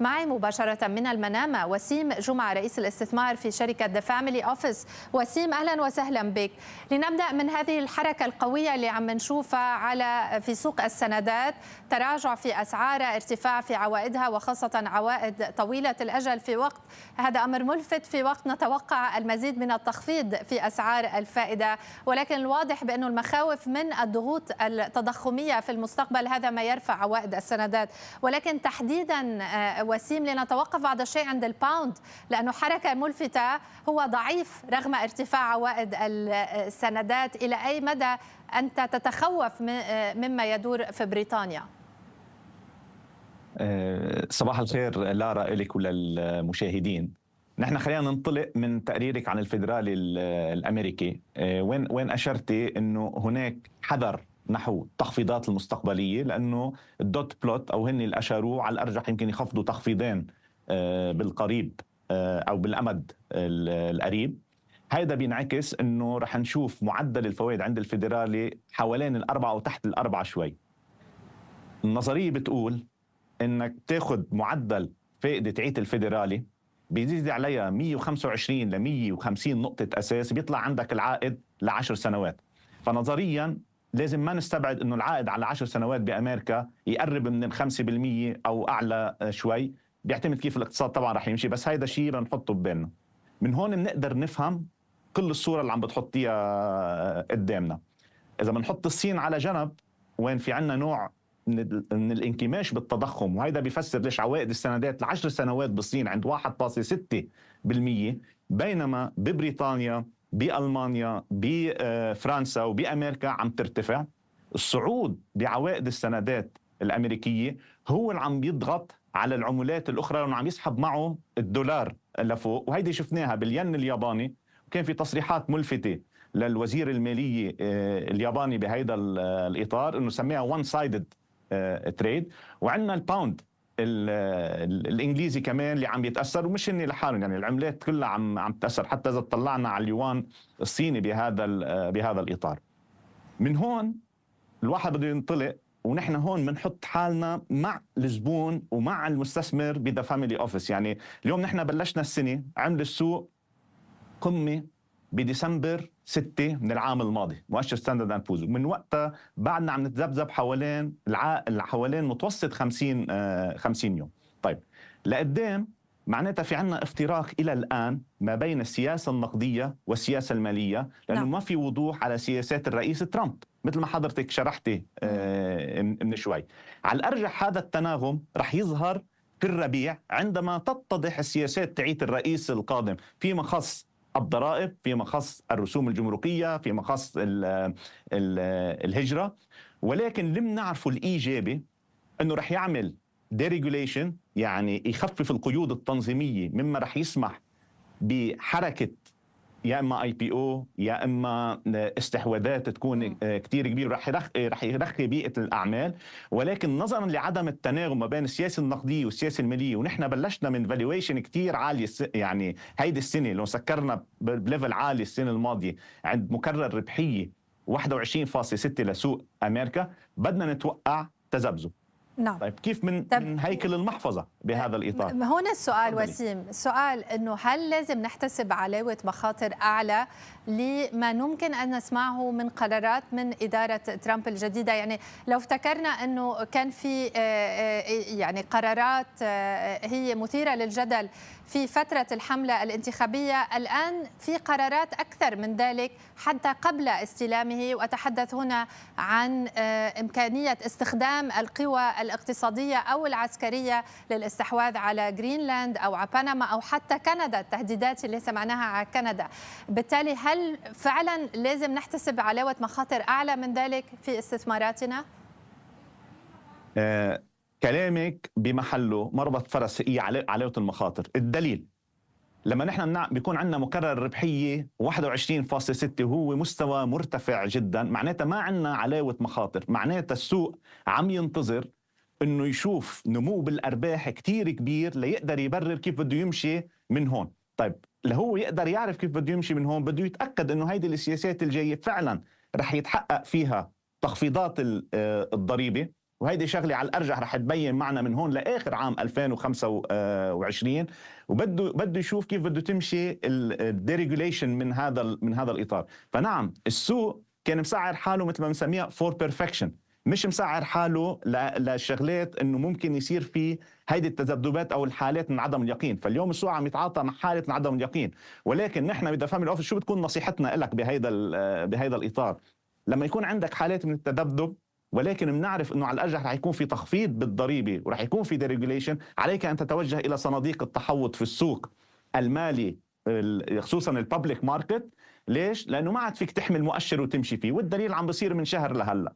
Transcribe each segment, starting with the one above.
معي مباشرة من المنامة وسيم جمعة رئيس الاستثمار في شركة The Family Office. وسيم، أهلا وسهلا بك. لنبدأ من هذه الحركة القوية اللي عم نشوفها في سوق السندات، تراجع في أسعارها، ارتفاع في عوائدها وخاصة عوائد طويلة الأجل، في وقت هذا أمر ملفت، في وقت نتوقع المزيد من التخفيض في أسعار الفائدة، ولكن الواضح بأن المخاوف من الضغوط التضخمية في المستقبل هذا ما يرفع عوائد السندات. ولكن تحديدا وسيم، لنتوقف بعض الشيء عند الباوند، لأنه حركة ملفتة، هو ضعيف رغم ارتفاع عوائد السندات. إلى أي مدى أنت تتخوف مما يدور في بريطانيا؟ صباح الخير لارا إليك وللمشاهدين. نحن خلينا ننطلق من تقريرك عن الفيدرالي الأمريكي، وين أشرتي أنه هناك حذر نحو التخفيضات المستقبلية، لأنه الدوت بلوت أو هن اللي أشاروه على الأرجح يمكن يخفضوا تخفيضين بالقريب أو بالأمد القريب. هذا بينعكس أنه رح نشوف معدل الفوائد عند الفيدرالي حوالين الأربعة أو تحت الأربعة شوي. النظرية بتقول انك تاخذ معدل فائده عيد الفيدرالي بيزيد عليها 125 ل 150 نقطه اساس، بيطلع عندك العائد ل10 سنوات. فنظريا لازم ما نستبعد انه العائد على 10 سنوات بامريكا يقرب من ال 5% او اعلى شوي، بيعتمد كيف الاقتصاد طبعا رح يمشي، بس هيدا شيء بنحطه ببالنا. من هون بنقدر نفهم كل الصوره اللي عم بتحطيها قدامنا. اذا بنحط الصين على جنب، وين في عنا نوع من الانكماش بالتضخم، وهذا بيفسر ليش عوائد السندات ل10 سنوات بالصين عند 1.6%، بينما ببريطانيا، بألمانيا، بفرنسا وبأمريكا عم ترتفع. الصعود بعوائد السندات الأمريكية هو اللي عم يضغط على العملات الأخرى، وعم يسحب معه الدولار لفوق، وهيدي شفناها بالين الياباني. وكان في تصريحات ملفتة للوزير المالية الياباني بهذا الإطار، إنه سميها وان سايدد تريد. وعندنا الباوند الانجليزي كمان اللي عم يتاثر، ومش اني لحالهم، يعني العملات كلها عم تاثر، حتى اذا طلعنا على اليوان الصيني بهذا الاطار. من هون الواحد بده ينطلق، ونحن هون بنحط حالنا مع الزبون ومع المستثمر بذا فاميلي اوفيس. يعني اليوم نحن بلشنا السنه، عمل السوق قمه بديسمبر 6 من العام الماضي، مؤشر ستاندرد اند بورز، من وقتها بعدنا عم نتذبذب حوالين متوسط 50 يوم. طيب لقدام معناتها في عنا افتراق الى الان ما بين السياسه النقديه والسياسه الماليه، لانه ما في وضوح على سياسات الرئيس ترامب مثل ما حضرتك شرحتي من شوي. على الارجح هذا التناغم رح يظهر في الربيع عندما تتضح السياسات تعيت الرئيس القادم فيما خص الضرائب، فيما خص الرسوم الجمركية، فيما خص الهجرة. ولكن اللي بنعرفه الإيجابي أنه رح يعمل ديريجوليشن، يعني يخفف القيود التنظيمية، مما رح يسمح بحركة يا اما اي بي او يا اما استحواذات تكون كثير كبيره، رح يرخي بيئه الاعمال. ولكن نظرا لعدم التناغم ما بين السياسه النقديه والسياسه الماليه، ونحن بلشنا من فالويشن كثير عاليه، يعني هيدي السنه لو سكرنا بليفل عالي السنه الماضيه عند مكرر ربحيه 21.6 لسوق امريكا، بدنا نتوقع تذبذب. نعم. طيب كيف من هيكل المحفظة بهذا الإطار؟ هنا السؤال وسيم، السؤال أنه هل لازم نحتسب علاوة مخاطر أعلى لما ممكن أن نسمعه من قرارات من إدارة ترامب الجديدة؟ يعني لو افتكرنا أنه كان في يعني قرارات هي مثيرة للجدل في فترة الحملة الانتخابية، الآن في قرارات أكثر من ذلك حتى قبل استلامه، وأتحدث هنا عن إمكانية استخدام القوى الاقتصادية أو العسكرية للاستحواذ على جرينلاند أو على بنما أو حتى كندا، التهديدات اللي سمعناها على كندا. بالتالي هل فعلا لازم نحتسب علاوة مخاطر أعلى من ذلك في استثماراتنا؟ كلامك بمحله، مربط فرس هي علاوة المخاطر. الدليل لما نحن بيكون عندنا مكرر ربحية 21.6 وهو مستوى مرتفع جدا، معناتها ما عندنا علاوة مخاطر، معناتها السوق عم ينتظر انه يشوف نمو بالارباح كتير كبير ليقدر يبرر كيف بده يمشي من هون. طيب لهو يقدر يعرف كيف بده يمشي من هون، بده يتأكد انه هيدي السياسات الجاية فعلا رح يتحقق فيها تخفيضات الضريبة، وهيدي شغله على الارجح رح تبين معنا من هون لاخر عام 2025. بده يشوف كيف بده تمشي الديريجوليشن من هذا الاطار. فنعم السوق كان مسعر حاله مثل ما بنسميها فور بيرفكشن، مش مسعر حاله لشغلات انه ممكن يصير في هيدي التذبذبات او الحالات من عدم اليقين. فاليوم السوق عم يتعاطى مع حاله من عدم اليقين، ولكن نحن بدأ فاميلي اوفيس شو بتكون نصيحتنا لك بهيدا الاطار؟ لما يكون عندك حالات من التذبذب ولكن بنعرف انه على الارجح رح يكون في تخفيض بالضريبه ورح يكون في ديريجوليشن، عليك ان تتوجه الى صناديق التحوط في السوق المالي خصوصا الببليك ماركت. ليش؟ لانه ما عاد فيك تحمل مؤشر وتمشي فيه، والدليل عم بصير من شهر لهلا.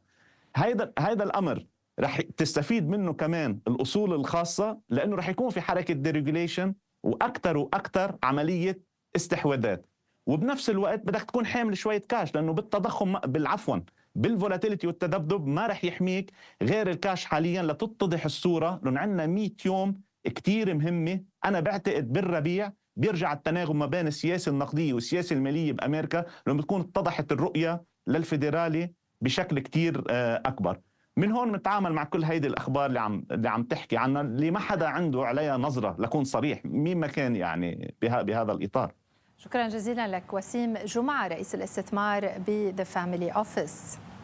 هيدا الامر رح تستفيد منه كمان الاصول الخاصه، لانه رح يكون في حركه ديريجوليشن واكثر واكثر عمليه استحواذات. وبنفس الوقت بدك تكون حامل شويه كاش، لانه بالتضخم بالعفوا بالفولاتيليتي والتذبذب ما رح يحميك غير الكاش حاليا لتتضح الصوره، لانه عندنا 100 يوم كتير مهمه. انا بعتقد بالربيع بيرجع التناغم ما بين السياسه النقديه والسياسه الماليه بامريكا، لما بتكون اتضحت الرؤيه للفيدرالي بشكل كتير اكبر. من هون نتعامل مع كل هيدي الاخبار اللي عم تحكي عنها، اللي ما حدا عنده عليها نظره، لكون صريح مين ما كان يعني بهذا الاطار. شكرا جزيلا لك وسيم جمعة رئيس الاستثمار بذا فاميلي اوفيس.